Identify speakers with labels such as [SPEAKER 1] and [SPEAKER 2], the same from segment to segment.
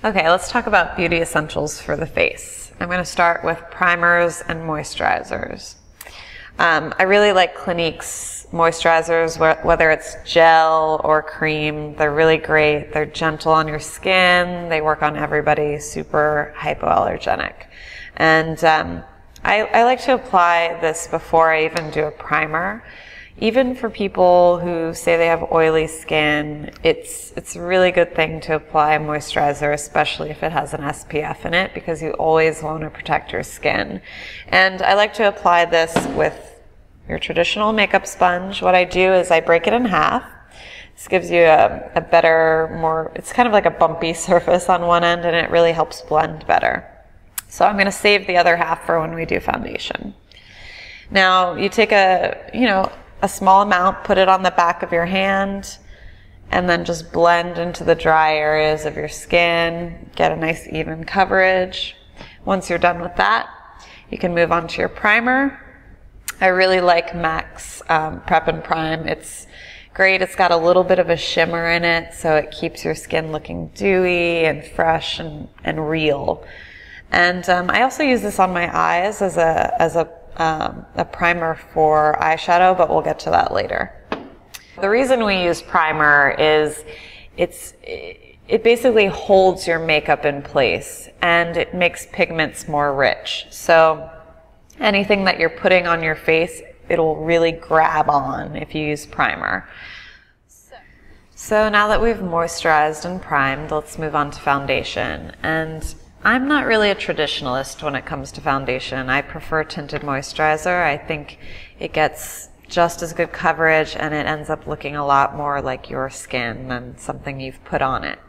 [SPEAKER 1] Okay, let's talk about beauty essentials for the face. I'm going to start with primers and moisturizers. I really like Clinique's moisturizers, whether it's gel or cream. They're really great. They're gentle on your skin. They work on everybody, super hypoallergenic. And I like to apply this before I even do a primer. Even for people who say they have oily skin, it's a really good thing to apply a moisturizer, especially if it has an SPF in it, because you always want to protect your skin. And I like to apply this with your traditional makeup sponge. What I do is I break it in half. This gives you a better, more, it's kind of like a bumpy surface on one end, and it really helps blend better. So I'm going to save the other half for when we do foundation. Now you take a small amount, put it on the back of your hand, and then just blend into the dry areas of your skin. Get a nice even coverage. Once you're done with that, you can move on to your primer. I really like MAC's Prep and Prime. It's great. It's got a little bit of a shimmer in it, so it keeps your skin looking dewy and fresh and real. And I also use this on my eyes as a primer for eyeshadow, but we'll get to that later. The reason we use primer is it basically holds your makeup in place and it makes pigments more rich. So anything that you're putting on your face, it'll really grab on if you use primer. So now that we've moisturized and primed, let's move on to foundation. And I'm not really a traditionalist when it comes to foundation. I prefer tinted moisturizer. I think it gets just as good coverage and it ends up looking a lot more like your skin than something you've put on it.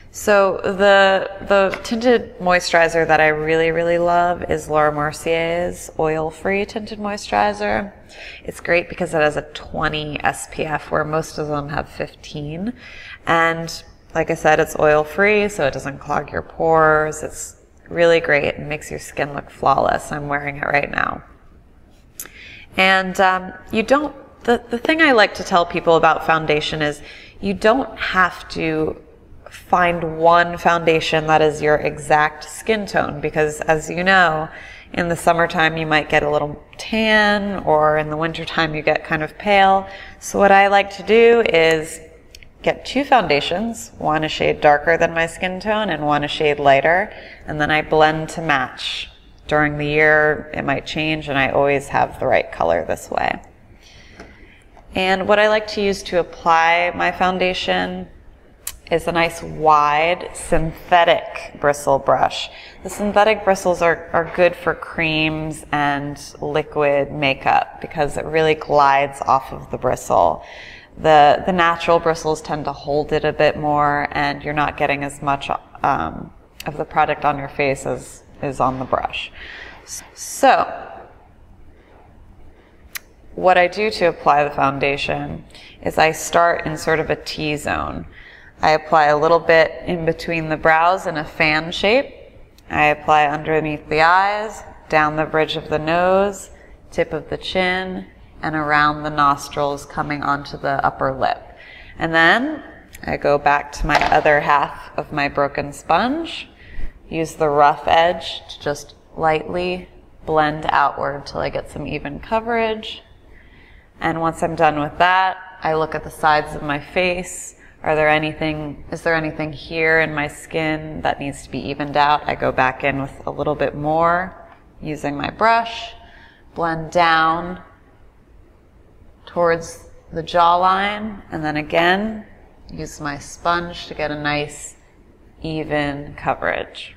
[SPEAKER 1] So the tinted moisturizer that I really love is Laura Mercier's oil-free tinted moisturizer. It's great because it has a 20 SPF where most of them have 15. And like I said, it's oil-free, so it doesn't clog your pores. It's really great and makes your skin look flawless. I'm wearing it right now. And the thing I like to tell people about foundation is you don't have to find one foundation that is your exact skin tone, because as you know, in the summertime you might get a little tan, or in the wintertime you get kind of pale. So what I like to do is get two foundations, one a shade darker than my skin tone and one a shade lighter, and then I blend to match. During the year it might change and I always have the right color this way. And what I like to use to apply my foundation is a nice wide synthetic bristle brush. The synthetic bristles are good for creams and liquid makeup because it really glides off of the bristle. The natural bristles tend to hold it a bit more, and you're not getting as much of the product on your face as is on the brush. So what I do to apply the foundation is I start in sort of a T-zone. I apply a little bit in between the brows in a fan shape. I apply underneath the eyes, down the bridge of the nose, tip of the chin, and around the nostrils coming onto the upper lip. And then I go back to my other half of my broken sponge, use the rough edge to just lightly blend outward till I get some even coverage. And once I'm done with that, I look at the sides of my face. Is there anything here in my skin that needs to be evened out? I go back in with a little bit more using my brush, blend down towards the jawline, and then again use my sponge to get a nice even coverage.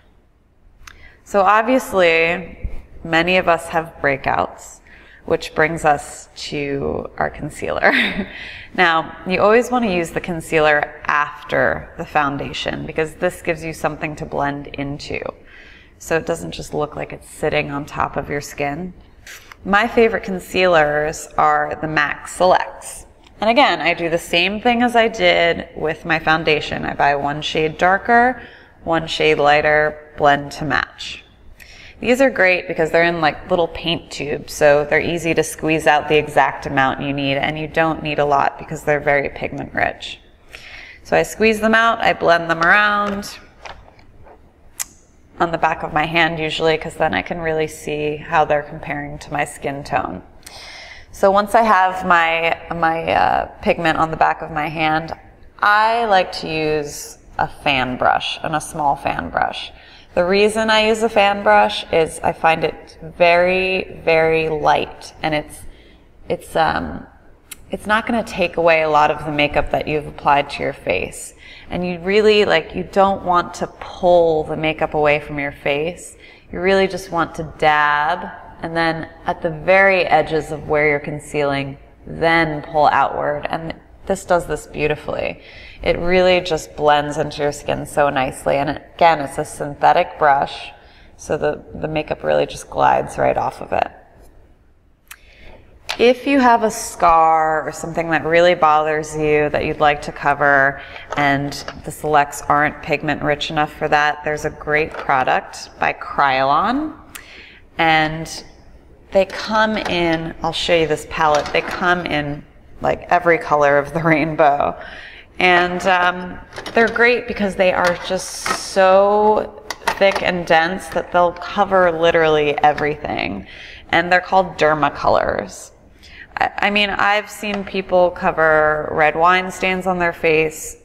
[SPEAKER 1] So obviously many of us have breakouts, which brings us to our concealer. Now, you always want to use the concealer after the foundation because this gives you something to blend into, so it doesn't just look like it's sitting on top of your skin. My favorite concealers are the MAC Selects. And again, I do the same thing as I did with my foundation. I buy one shade darker, one shade lighter, blend to match. These are great because they're in like little paint tubes, so they're easy to squeeze out the exact amount you need, and you don't need a lot because they're very pigment rich. So I squeeze them out, I blend them around, on the back of my hand usually, because then I can really see how they're comparing to my skin tone. So once I have my pigment on the back of my hand, I like to use a fan brush, and a small fan brush. The reason I use a fan brush is I find it very, very light, and it's not going to take away a lot of the makeup that you've applied to your face. And you really, you don't want to pull the makeup away from your face. You really just want to dab, and then at the very edges of where you're concealing, then pull outward. And this does this beautifully. It really just blends into your skin so nicely. And again, it's a synthetic brush, so the makeup really just glides right off of it. If you have a scar or something that really bothers you that you'd like to cover and the selects aren't pigment rich enough for that, there's a great product by Kryolan. And they come in, I'll show you this palette, they come in like every color of the rainbow. And they're great because they are just so thick and dense that they'll cover literally everything. And they're called Dermacolors. I mean, I've seen people cover red wine stains on their face,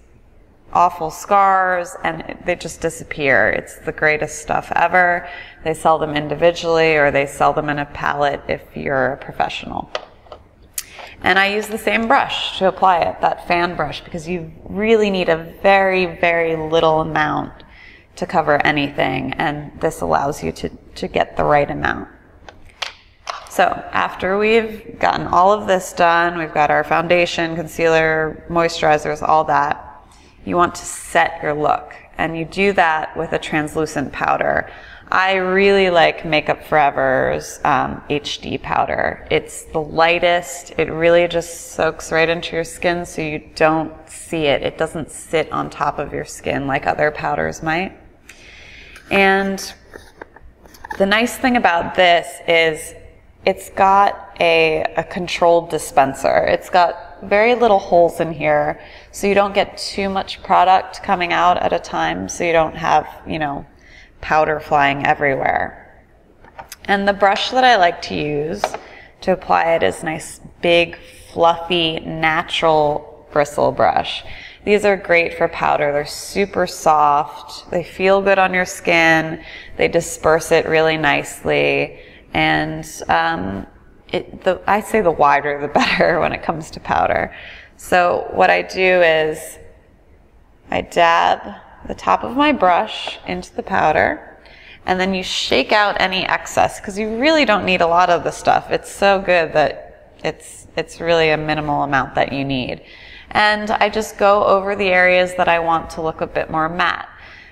[SPEAKER 1] awful scars, and they just disappear. It's the greatest stuff ever. They sell them individually, or they sell them in a palette if you're a professional. And I use the same brush to apply it, that fan brush, because you really need a very, very little amount to cover anything, and this allows you to get the right amount. So after we've gotten all of this done, we've got our foundation, concealer, moisturizers, all that, you want to set your look. And you do that with a translucent powder. I really like Makeup Forever's HD powder. It's the lightest. It really just soaks right into your skin so you don't see it. It doesn't sit on top of your skin like other powders might. And the nice thing about this is it's got a controlled dispenser. It's got very little holes in here, so you don't get too much product coming out at a time, so you don't have, powder flying everywhere. And the brush that I like to use to apply it is nice, big, fluffy, natural bristle brush. These are great for powder. They're super soft. They feel good on your skin. They disperse it really nicely. And I say the wider the better when it comes to powder. So what I do is I dab the top of my brush into the powder, and then you shake out any excess, because you really don't need a lot of the stuff. It's so good that it's really a minimal amount that you need. And I just go over the areas that I want to look a bit more matte.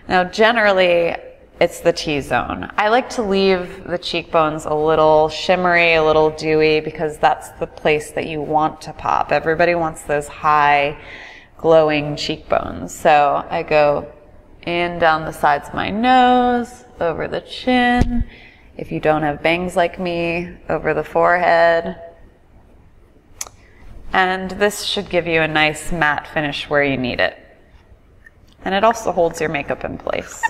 [SPEAKER 1] Now generally, it's the T-zone. I like to leave the cheekbones a little shimmery, a little dewy, because that's the place that you want to pop. Everybody wants those high, glowing cheekbones. So I go in down the sides of my nose, over the chin. If you don't have bangs like me, over the forehead. And this should give you a nice matte finish where you need it. And it also holds your makeup in place.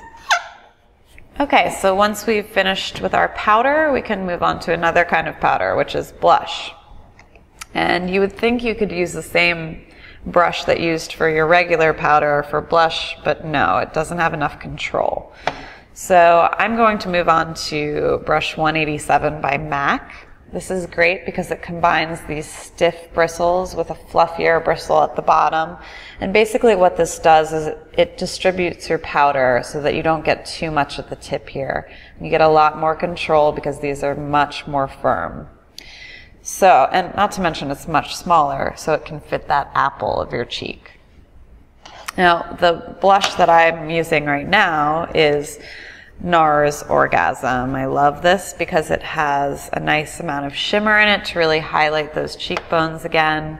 [SPEAKER 1] Okay, so once we've finished with our powder, we can move on to another kind of powder, which is blush. And you would think you could use the same brush that you used for your regular powder for blush, but no, it doesn't have enough control. So I'm going to move on to brush 187 by MAC. This is great because it combines these stiff bristles with a fluffier bristle at the bottom. And basically what this does is it distributes your powder so that you don't get too much at the tip here. You get a lot more control because these are much more firm. So, and not to mention it's much smaller, so it can fit that apple of your cheek. Now, the blush that I'm using right now is NARS Orgasm. I love this because it has a nice amount of shimmer in it to really highlight those cheekbones again.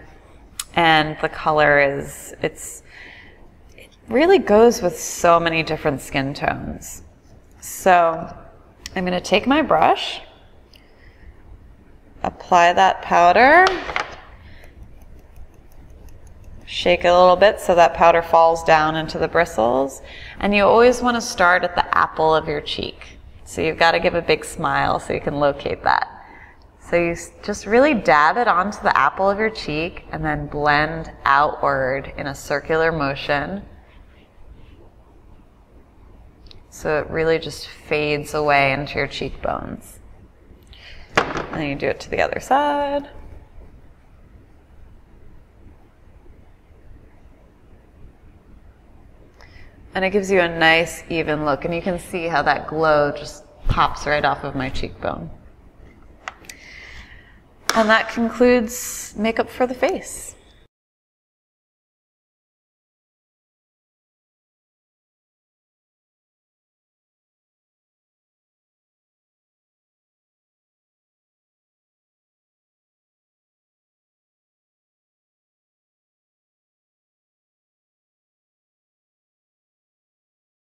[SPEAKER 1] And the color is, it really goes with so many different skin tones. So I'm going to take my brush, apply that powder, Shake it a little bit so that powder falls down into the bristles. And you always want to start at the apple of your cheek. So you've got to give a big smile so you can locate that. So you just really dab it onto the apple of your cheek and then blend outward in a circular motion. So it really just fades away into your cheekbones. And then you do it to the other side. And it gives you a nice even look, and you can see how that glow just pops right off of my cheekbone. And that concludes makeup for the face.